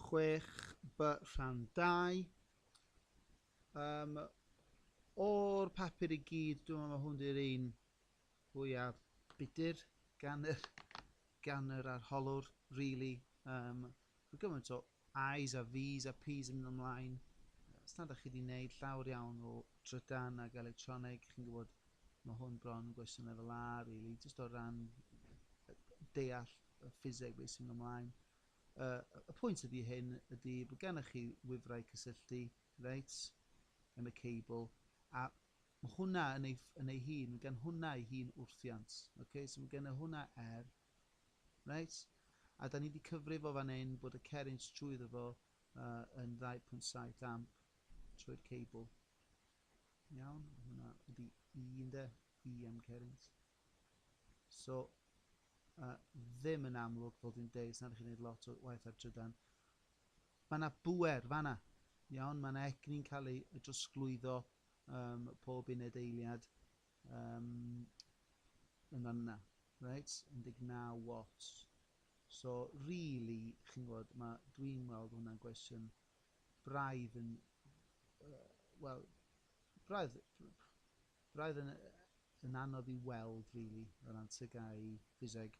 6b rhan 2. O'r papur I gyd, dwi'n meddwl mae hwn di'r un fwyaf budur gan yr arholwr, really. Mae gymaint o I's a V's a P's yn mynd ymlaen. Os nad ydych chi wedi gwneud llawer iawn o trydan ag electronig, chi'n gwybod mae hwn bron yn gwestiwn lefel A, really, jyst o ran deall y ffiseg beth sy'n mynd ymlaen. Y pwynt ydy hyn ydy bod gennych chi wifrau cysylltu, reit, yn y cable, a mae hwnna yn ei hun, mae gen hwnna ei hun wrthiant. Okay? So mae gen hwnna reit? A da ni wedi cyfrif o fan hyn bod y cerrynt trwyddo fo yn 2.7 amp trwy'r cable. Iawn, hwnna ydy E ynde, E am cerrynt. So, ddim yn amlwg fel dwi'n deud, nad ydych chi'n gwneud lot o waith ar trydan. Mae yna bwer fanna, iawn, mae yna egni'n cael ei drosglwyddo pob uned eiliad yn fanna, right? 19 watts. So, really, chi'n gwybod, dwi'n gweld hwnna'n gwestiwn braidd yn, wel, braidd yn anodd I weld, really, o ran tygau ffiseg.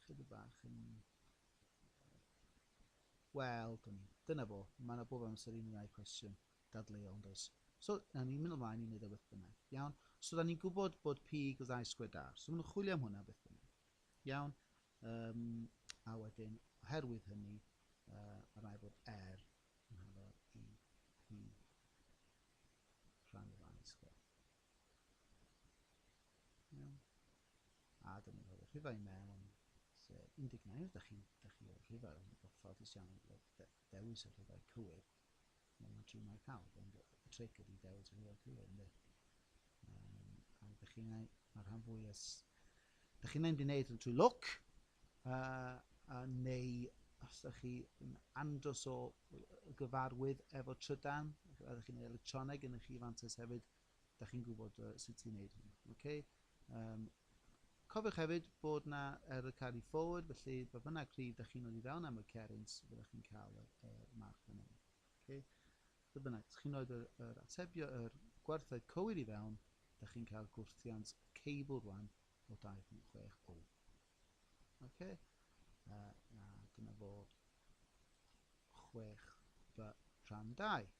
Chydig bach yn... Wel, dyna fo. Mae yna bob amser I wneud cwestiwn dadleuol, does. So, na ni'n mynd ymlaen I wneud o beth bynnag. Iawn. So, da ni'n gwybod bod P equals I squared R. So, maen nhw'n chwilio am hwnna beth bynnag. Iawn. A wedyn, oherwydd hynny, mae rai bod R yn halo I P rhan o I squared. Iawn. A dyna ni'n rhoi rhifau mewn, sef 19, ydych chi o rhifau yn gyfforddus iawn dewis y rhifau cywir. Mae'n trwy mae'r pawb, ond y tric ydy dewis y rhifau cywir, ynddi. A ydych chi'n gwneud, mae'r rhan fwy ydych chi'n gwneud yn trwy look, neu os ydych chi'n andros o gyfarwydd efo trydan, ydych chi'n gwneud electroneg yn eich fantes hefyd, ydych chi'n gwybod sut i'n gwneud hyn. Okay? Cofiwch hefyd bod yna carry forward, felly bod bynnag pryd ydych chi'n dod I fewn am y cerrynt, byddwch chi'n cael y marc fan hyn. Okay? Bydd bynnag, ydych chi'n rhoi yr atebio, yr gwerthoedd cywir I fewn, ydych chi'n cael gwrthiant cable rwan o 2.6 ohm. Okay? A dyna fo 6b rhan 2.